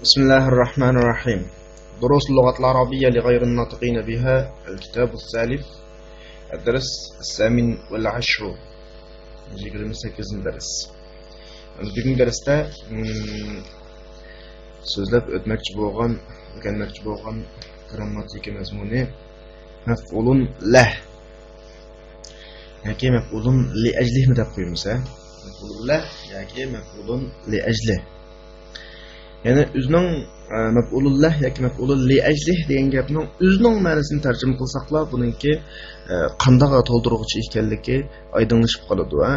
بسم الله الرحمن الرحيم. دروس اللغة العربية لغير الناطقين بها، الكتاب الثالث، الدرس الثامن والعشر. نجي مسكين درس. Bugün derste sözlep ötmekçi boğan, öğrenmekçi boğan grammatik mezmunu mef'ulun leh. Yaki mef'ulun li eclih mi deb qo'yamiz, ha? Mef'ulun leh yaki mef'ulun li eclih. Yani özünün mef'ulun leh yaki mef'ulun li eclih degan gapning özünün ma'nosini tarjima qilsaqlar, buningki qanday to'ldiruvchi ekanligi oydinlashib qoladi, ha?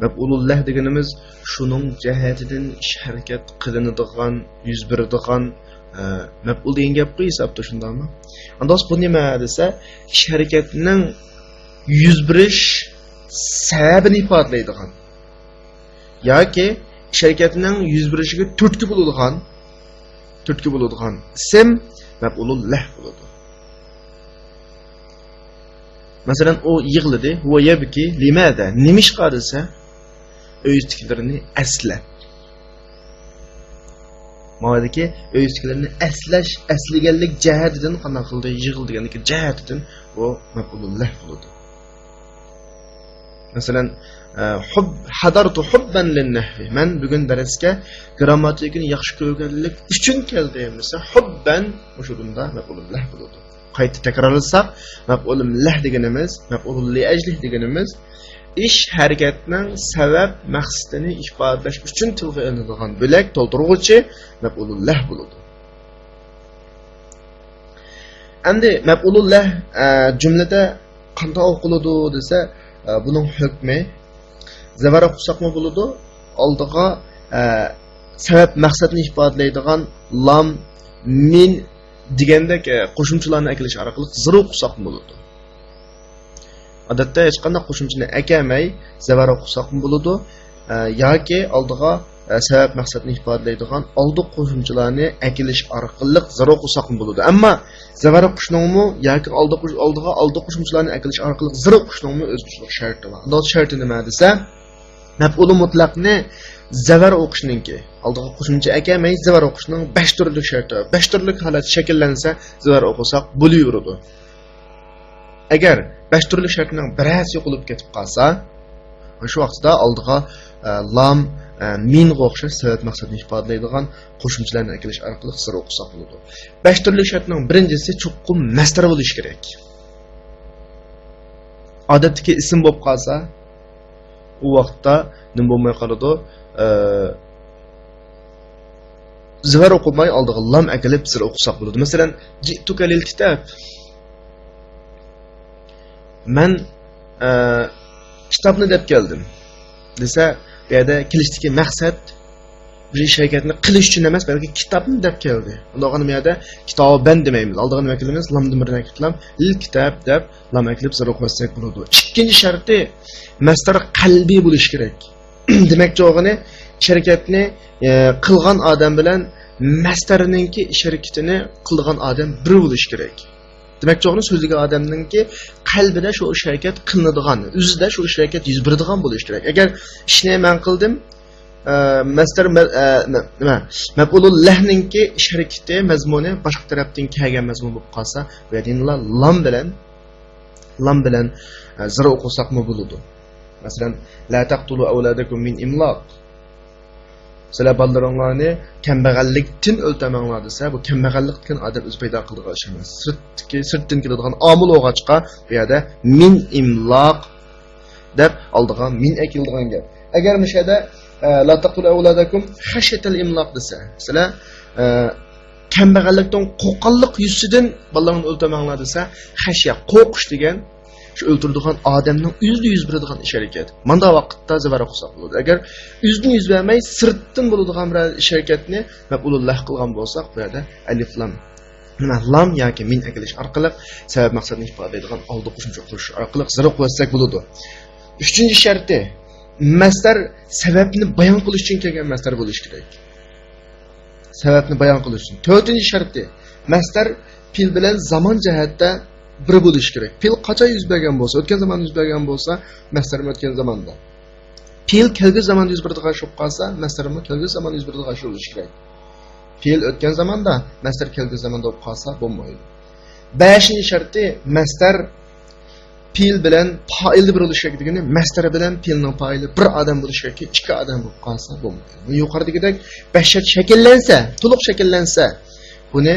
Mef'ulun leh deganimiz şunun cəhətidən iş hərəkət qılınıdığan, yüz berdiğan mef'ul degan gap qo'y hisobda shundaymi? Andas bu nima desa, ish harakatining yüz berish sababini ifodalaydigan yoki ish harakatining yüz berishiga turtki bo'ladigan ism mef'ulun leh bo'ladi. Masalan, o yig'ladi, huwa yabki limada, nimishqa desa öğütkilerini eslep. Mağadaki öğütkilerini esligellik cehedidin kanakıldı, yığıldığı cehedidin o mef'ulun leh buludu. Mesela hadartu hubben linnehvi. Men bugün dereske gramatikini yaxşı köylük üçün keldim. Mesela hubben o şurunda mef'ulun leh buludu. Kayıtı tekrarlasak mef'ulun leh degenimiz, mef'ulun li eclih degenimiz iş hareketinin sebep maqsadını ifadalash uchun tilga ilinadigan bo'lak to'ldiruvchi mef'ulun leh bo'ladi. Endi mef'ulun leh jumlada qanday o'qiladi desa, buning hukmi zavara qusaqmi bo'ladi. Oldiga sebep maqsadni ifodalaydigan lam, min degandek qo'shimchalarni akilish orqali ziru qusaqmi bo'ladi. Odatda hech qanday qo'shimchani akamay zavara qusaqmi bo'ladi yoki oldiga sabab maqsadni ifodalaydigan oldi qo'shimchalarni akilish orqali zarur qusaqmi bo'ladi. Ammo zavara qo'shningmi yoki oldi qo'shimchalarni akilish orqali zarur qo'shningmi o'zgarishlik sharti bor. Unda sharti nima desa, maf'ul mutlaqni zavar o'qishninki oldiga qo'shimcha akamay zavar o'qishning 5 turlik sharti. 5 turlik holat shakllansa zavar o'qisak bo'laveradi. Agar 5 turli shartning birasi yo'qolib ketib qolsa, shu vaqtda oldiga lam, min o'xshash sabab maqsadni ifodalaydigan qo'shimchalarni akilish orqali sir o'qisak bo'ladi. 5 turli shartning birinchisi chuqur masdar bo'lishi kerak. Odatdagi ism bo'lib qolsa, u vaqtda nima bo'lmay qoladi? Zivar o'qimay oldiga lam akilib sir o'qisak bo'ladi. Masalan, ji'tuka lil kitab. Men kitobni deb keldim desa, bu yerda kelishdagi maqsad bir ish harakatini qilish uchun emas, balki kitobni deb keldi. Unda bu yerda kitoban demaymiz. Oldiga nima qilamiz? Lamni bilan kitlam, lil kitob deb lam aklib zar o'qisak bo'ladi. Ikkinchi sharti masdar qalbiy bo'lishi kerak. Demakchi o'g'ini harakatni qilgan odam bilan masdarninki ish harakatini qilgan odam bir bo'lishi kerak. Demek çoğunu sözlüğü adamın ki kalbide şu iş hareket kılınadigan, üzüde şu iş hareket yüz beradigan bo'lishi kerak. Eğer ishni men qildim, masdar maf'ulul lehning ki ish hareketi mazmuni boshqa tarafdan kelgan mazmun bo'lib qolsa, bu yerda lam bilan zir o'qisaqmi bo'ladi. Masalan, la taqtulu awladakum min imlaq. Sizlar balalarni kambag'allikdan o'ltamanglar desa, bu kambag'allikdan odam o'z paydo qiladigan ish emas. Sirtdan keladigan omil o'g'achqa bu yerda min imloq deb oldiga min ekiladigan gap. Agar mishada la taqtulu awladakum khashatal imloq desa, sizlar kambag'allikdan qo'rqanlik yuzidan balalarni o'ltamanglar desa, xashya qo'rqish degan şu öldürdüğün adamның yüz beradigan ish harakat. Manda vaqtda zavara qilsak bo'ladi. Agar yüzden yüz bermay sirtdan bo'ladigan bir ish harakatni maf'ulul leh qilgan bo'lsak, bu yerda alif lam lam yoki min akilish orqali sabab maqsadni ifodalaydigan oldi qo'shimcha qilish orqali zarur qilsak bo'ladi. 3-chi sharti masdar sababni bayon qilish uchun kelgan masdar bo'lishi kerak. Sababni bayon qilish uchun. 4-chi sharti masdar fil bilan zamon jihatda bir bo'lishi kerak. Fil qachon yuz bergan bo'lsa, o'tgan zamonda yuz bergan bo'lsa, masdar o'tgan zamonda. Fil kelgusi zamonda yuz beradigan bo'lib qolsa, masdar kelgusi zamonda yuz beradigan bo'lishi kerak. Fe'l o'tgan zamonda, masdar kelgan zamonda bo'lib qolsa bo'lmaydi. 5-chi sharti masdar fe'l bilan fa'ilni bir bo'lishi kerak degani, masdar bilan fe'lning fa'ili bir odam bo'lishi kerak, ikki odam bo'lib qolsa bo'lmaydi. Bu yuqoridagidek 5 shart shakllansa, to'liq shakllansa, buni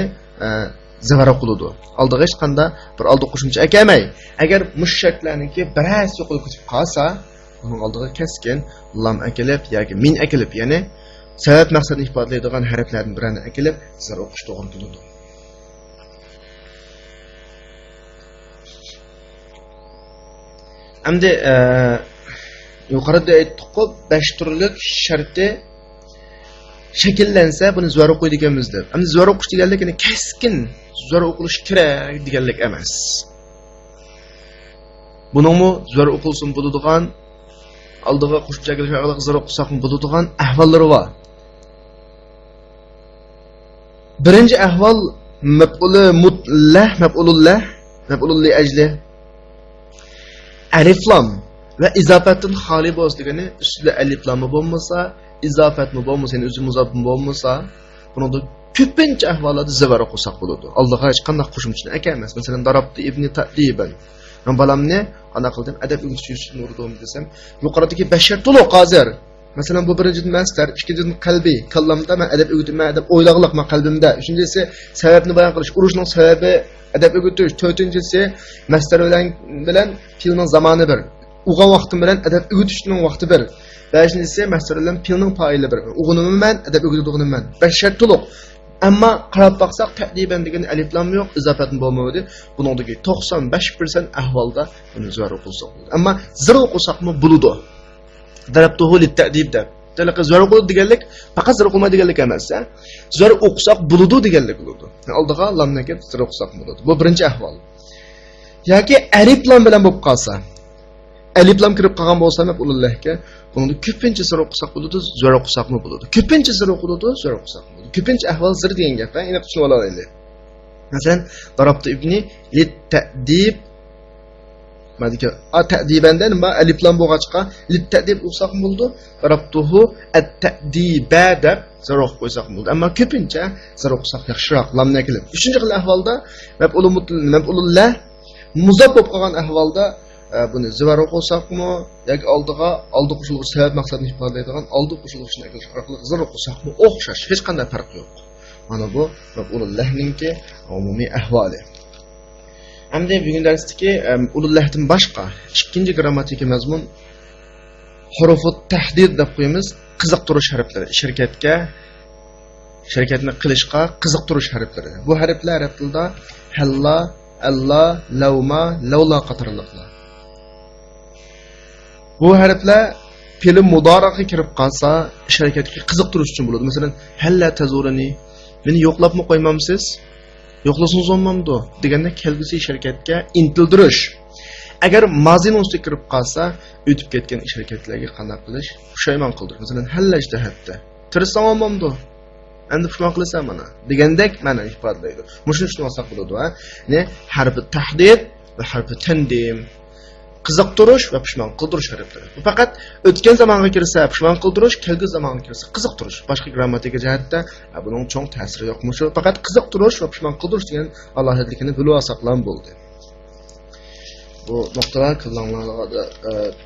zavara qiladi. Oldiga hech qanday bir oldi qo'shimcha ekamay. Agar mushaklarniki birasi yo'qolib ketib qolsa, uning oldiga keskin lam akilib yoki min akilib, ya'ni sabab maqsadni ifodalaydigan harflardan birini akilib, sizlar o'qish to'g'ri keladi. Endi yuqorida aytdik-ku 5 turlik sharti shakllansa buni zo'r o'qiydiganmiz deb. Endi zo'r o'qish deganlik ya'ni keskin zo'r o'qilish kerak deganlik emas. Buningmi zo'r o'qilsin bo'ladigan aldiga qo'shimcha kelishga zo'r o'qisaqmi bo'ladigan ahvollari bor. Birinchi ahvol maf'uli mutlah, maf'ulul li ajli alif lam ve izafatın hali boz degani üstüde alif lamı bo'lmasa, izafat mı bo'lmasa, yani o'zi muzaf mı bo'lmasa, bunda ko'pincha ahvollarda zavara qo'shaq bo'ladi. Allohga hech qanday qo'shimchani emas. Masalan, darabti ibni ta'diban. Men balamni ana qildim, adab o'rgatishni urdim desam, yuqoridagi bashar to'liq hozir. Masalan, bu birinchi masdar, ikkinchisi qalbi. Kallamda men adab o'rgatma, adab o'ylag'liq men qalbimda. Uchinchisi sababni bayon qilish, urushning sababi adab o'rgatish. To'rtinchisi masdar bilan fe'lning zamoni bir. Uğan vaqtim bilan adab o'rgatishning vaqti bir. Beshinchisi masdar bilan fe'lning fa'ili bir. Uğunimni men adab o'rgatadiganim men. Bashar to'liq. Ammo qarab baqsaq ta'diban degan alif lam yo'q, izofatni bo'lmaydi. Buningdagi 95% ahvolda buni zo'r o'qilsa bo'ladi. Ammo zir o'qisaqmi bo'ladi. Darabtuhu lit-ta'dib deb. Demak, zo'r o'qildi deganlik faqat zo'r o'qilmaydi deganlik emas, a? Zo'r o'qisaq bo'ladi deganlik bo'ladi. Oldiga lamni kelib zo'r o'qisaq bo'ladi. Bu birinchi ahvol. Yoki alif lam bilan bo'lib qolsa, alif lam kirib qolgan bo'lsa, maf'ulullahga buni ko'pincha zo'r o'qisaq bo'ladi, zo'r o'qisaqmi bo'ladi. Ko'pincha zo'r o'qiladi, zo'r o'qisaq bo'ladi. Ko'pincha ahvol zir degan gap, eni tushunib olaylik. Masalan, darabtu ibni lit-ta'dib madika ta'dibanda nima alif lam bo'lg'achqa lit-ta'dib o'qisaq bo'ldi. Darabtuhu at-ta'diba deb zo'r o'qib qo'ysak bo'ldi. Ammo ko'pincha zo'r o'qisaq yaxshiroq lamni kelib. Uchinchi xil ahvolda maf'ulullah muzab bo'lib qolgan ahvolda buni zo'r o'qisaqmi yoki oldi qo'shiluvchi sabab maqsadni ifodalaydigan oldi qo'shiluvchini orqali zo'r o'qisaqmi o'xshash, hech qanday farq yo'q. Mana bu maf'ulullahninki umumiy ahvoli. Endi bugun darsdagi ulullahdan boshqa ikkinchi grammatik mazmun hurufut tahdid deb qo'yamiz, qiziqtirish harflari. Shirkatni qilishga qiziqtirish harflari. Bu harflar arab tilida halla, alla, lauma, laula qatorliqlar. Bu harflar fe'l mudoriga kirib qolsa, shirkatga qiziqtirish uchun bo'ladi. Masalan, halla tazurani, meni yo'qlabmi qo'ymamsiz? Yo'qlasangiz olmamdi deganda kelgusi shirkatga intildirish. Agar mazin ustiga kirib qolsa, o'tib ketgan shirkatlarga qanday qilish? Pushaymon qildir. Masalan, hallajda hatta. Tirsam olmamdi. Endi pushmon qilasan mana. Degandek ma'no ifodalaydi. Mushuni tushunib olsak bo'ladi, ha? Ne? Harfi tahdid va harfi tandim. Qiziqtirish va pushmon qildirish harflari. Bu faqat o'tgan zamonga kirsa pushmon qildirish, kelgusi zamonga kirsa qiziqtirish. Boshqa grammatika jihatda buning cho'ng ta'siri yo'qmi shu? Faqat qiziqtirish va pushmon qildirish degan alohidlikni bilib olsaqlar bo'ldi. Bu nuqtalar qilganlarga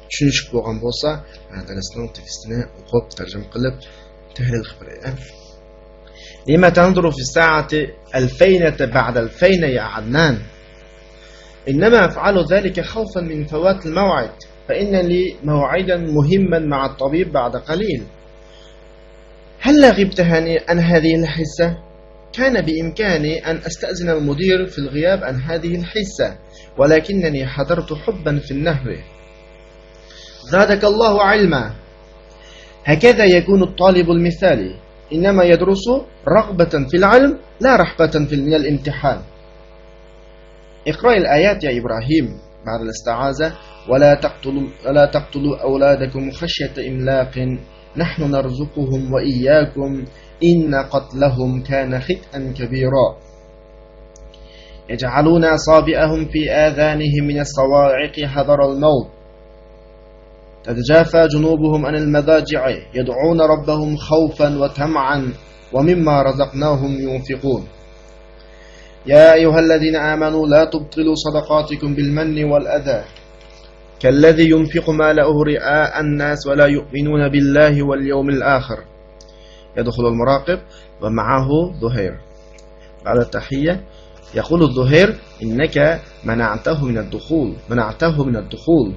tushunish bo'lgan bo'lsa, darsning tekstini o'qib, tarjima qilib, tahlil qilib beraylik. Lima tanzuru fi sa'ati 2000 ba'da 2000 ya Adnan. إنما أفعل ذلك خوفا من فوات الموعد فإن لي موعدا مهما مع الطبيب بعد قليل. هل غبت عن هذه الحصة؟ كان بإمكاني أن أستأذن المدير في الغياب عن هذه الحصة ولكنني حضرت حبا في النهر. زادك الله علما. هكذا يكون الطالب المثالي، إنما يدرس رغبة في العلم لا رحبة من الامتحان. اقرأ الآيات يا إبراهيم بعد الاستعاذة. ولا تقتلوا أولادكم خشية إملاق نحن نرزقهم وإياكم إن قتلهم كان خطأ كبيرا. يجعلون أصابعهم في آذانهم من الصواعق حذر الموت تتجافى جنوبهم عن المضاجع يدعون ربهم خوفا وطمعا ومما رزقناهم ينفقون يا أيها الذين آمنوا لا تبطلوا صدقاتكم بالمن والأذى كالذي ينفق ماله رئاء الناس ولا يؤمنون بالله واليوم الآخر يدخل المراقب ومعه ظهير. بعد التحية يقول الظهير إنك منعته من الدخول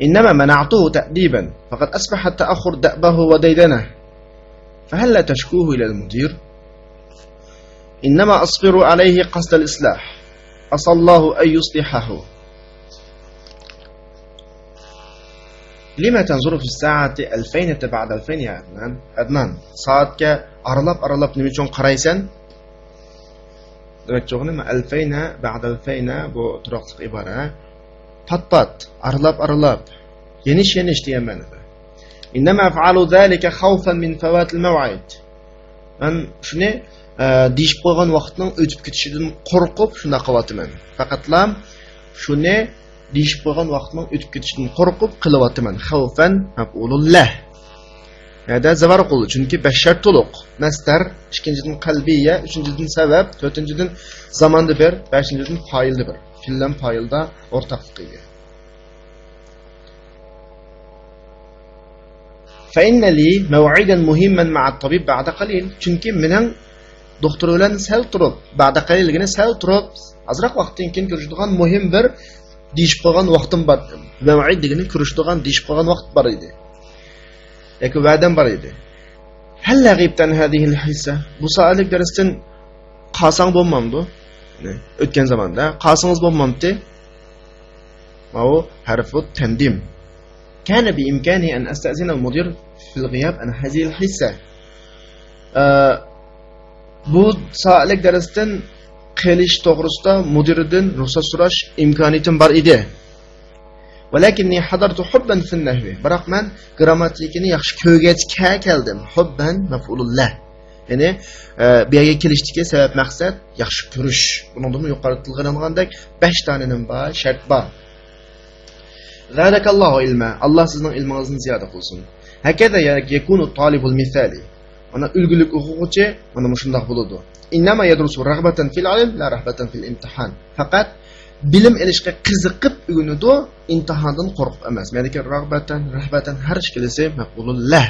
إنما منعته تأديبا فقد أصبح التأخر دأبه وديدنه فهل لا تشكوه إلى المدير إنما أصبر عليه قصد الإصلاح أسأل الله أن يصلحه لما تنظر في الساعة 2000 بعد 2000 يا أدنان ساعتك أرلاب نميشون قريسان demek çoğunu 2000 بعد 2000 bu turaqlıq ibara pat aralab yeniş deyen ma'noda innama af'alu zalika khawfan min fawat al-maw'id men shuni deyishib qo'ygan vaqtning o'tib ketishidan qo'rqib shunda qilyapman faqatlam shuni deyishib qo'ygan vaqtning o'tib ketishidan qo'rqib qilyapman khawfan maf'ulullah hada zavarqul chunki bashar to'liq masdar ikkinchidan qalbiya uchinchidan sabab to'rtinchidan zamonda bir beshinchidan foilda bir fillan foilda o'rtaqlik ega فإن لي موعدا مهما مع الطبيب بعد قليل chunki mening doktor bilan sal turib بعد قليل degan sal turib azroq vaqtdan keyin ko'rishadigan muhim bir deyishib qo'ygan vaqtim bor mav'id degani ko'rishadigan deyishib qo'ygan vaqt bor edi yoki va'dam bor edi halla g'ibtan hadhihi al-hissa bu soatlik darsdan qolsang bo'lmamdi o'tgan zamonda qolsangiz bo'lmamdi bu harfu tandim كان بإمكاني أن أستأذن المدير في الغياب عن هذه الحصة. Bu saatlik darsdan qilish to'g'risida mudirdan ruxsat so'rash imkoniyatim bor edi. Walakinni hadartu hubban fi an-nahwi. Biroq men grammatikani yaxshi ko'rgachga keldim. Hubban maf'ulullah. Ya'ni bu yerga kelishdagi sabab maqsad yaxshi ko'rish. Bundan yuqori tilg'anagandek 5 tanening bor, shart bor. Zadakallahu ilma. Allah sizning ilmingizni ziyoda qilsin. Hakada yakunu talibul misali. Ana ulgulik o'quvchi mana shunday bo'ladi. Innama yadrusu raghbatan fil ilm la rahbatan fil imtihan. Faqat bilim elishga qiziqib o'rganadi, imtihondan qo'rqib emas. Meniki rahbatan har ishkilisi maqbulullah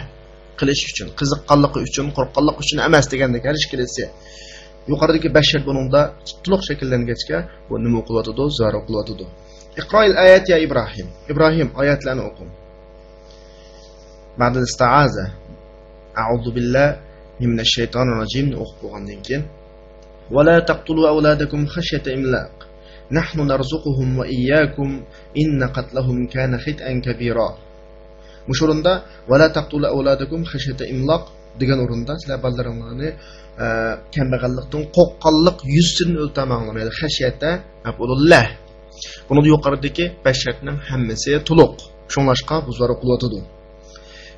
qilish uchun, qiziqqanligi uchun, qo'rqqanligi uchun emas degandek har ishkilisi. Yuqoridagi bashar buningda to'liq shakllangachga bu nima qilyotdi, zarur qilyotdi. اقرأ الآيات يا إبراهيم. إبراهيم آيات لنا أقوم. بعد الاستعاذة أعوذ بالله من الشيطان الرجيم أخبران يمكن ولا تقتلوا أولادكم خشية إملاق نحن نرزقهم وإياكم إن قتلهم كان خطأ كبيرا. مشورندا ولا تقتلوا أولادكم خشية إملاق degan o'rinda sizlar bolalarni kambag'allikdan qo'rqqanlik yuzini o'ltamanlar. Xashiyata maf'ulullah. Bunu yuqoridagi basharning hammasi to'liq. Shunlashqa bu zarur qilyotdi.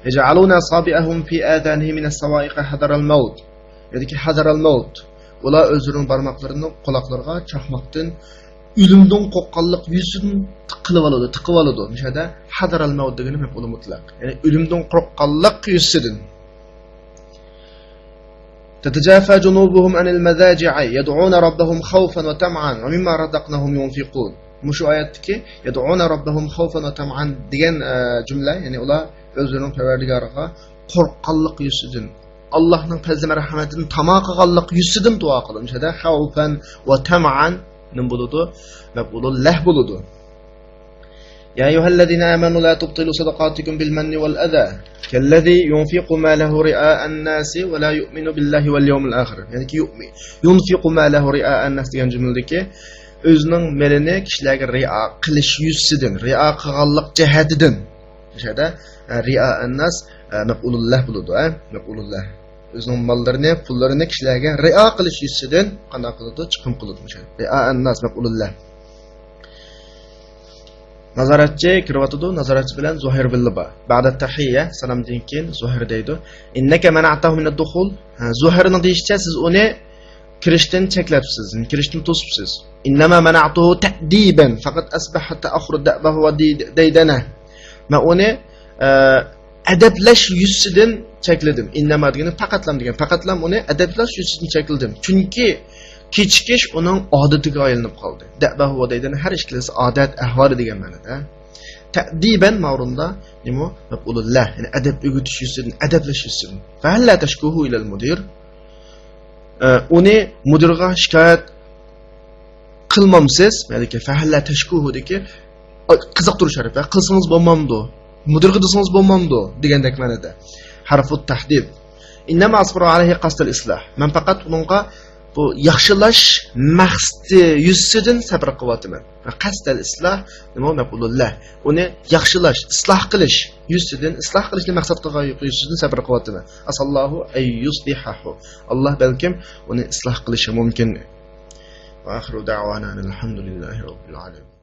Yaj'aluna sabi'ahum fi adanihi min as-sawa'iq hadar al-maut. Ya'ni hadar al-maut. Ular o'zlarining barmoqlarini quloqlarga chaqmoqdan o'limdan qo'rqqanlik yuzini tiqib oladi. Mishada hadar al-maut degani maf'ul mutlaq. Ya'ni o'limdan qo'rqqanlik yuzidan. تتجافى جنوبهم عن المضاجع يدعون ربهم خوفا وطمعا ومما رزقناهم ينفقون. Mushu oyatdagi yad'una robbahum xawfan va tam'an degan jumla, ya'ni ular o'zlarining Parvardigoriga qo'rqqanlik yuzidan, Allohning fazl marhamatidan tamo qilganlik yuzidan duo qilishadi. Xawfan va tam'an nim bo'ladi va bo'lullah bo'ladi. Ya ayyuhallazina amanu la tubtilu sadaqatikum bil manni wal adha kalladhi yunfiqu malahu ri'a an-nasi wa la yu'minu billahi wal yawmil akhir. Ya'ni yunfiqu malahu ri'a an-nas degan jumladagi o'zining melini kishilarga riyo qilish yuzidan, riyo qilganlik jihatidan. O'shada riyo annas maf'ulullah bo'ladi, maf'ulullah. O'zining mollarini, pullarini kishilarga riyo qilish yuzidan qanday qiladi? Chiqim qiladi o'shada. Riyo annas maf'ulullah. Nazoratchi kiryotdi, nazoratchi bilan Zuhair billiba. Ba'da tahiyya, salomdan keyin Zuhair deydi: "Innaka mana'tahu min ad-dukhul." Zuhairning deyishicha siz uni kirishdan cheklabsiz, kirishdan to'sibsiz. Innama mana'tuhu ta'diban faqat asbaha ta'akhur da'bahu wa daydana. Ma uni adablash yuzidan chekladim. Innama degani faqatlam degan. Faqatlam uni adablash yuzidan chekladim. Chunki kechikish uning odatiga aylanib qoldi. Da'bahu deydi har ishkilasi odat, ahvoli degan ma'noda. Ta'diban ma'runda nima? Maqulullah, ya'ni adab o'g'itish yuzidan, adablash yuzidan. Fa hal la tashkuhu ila al-mudir. Uni mudirga shikoyat qilmamsiz, balki fa hal la tashkuhu deki qiziqtirish harafi. Qilsangiz bo'lmamdi. Mudirga desangiz bo'lmamdi degandek ma'noda. Harfut tahdid. Innama asbara alayhi qasd al-islah. Men faqat uningga bu yaxshilash maqsadi yuzidan sabr qilyapman. Qasd al-islah nima maqulullah. Uni yaxshilash, isloh qilish yuzidan, isloh qilishni maqsad qilgan yuzidan sabr qilyapman. Asallahu ay yuslihahu. Alloh balkim uni isloh qilishi mumkin. Va axiru da'wana alhamdulillahi robbil alamin.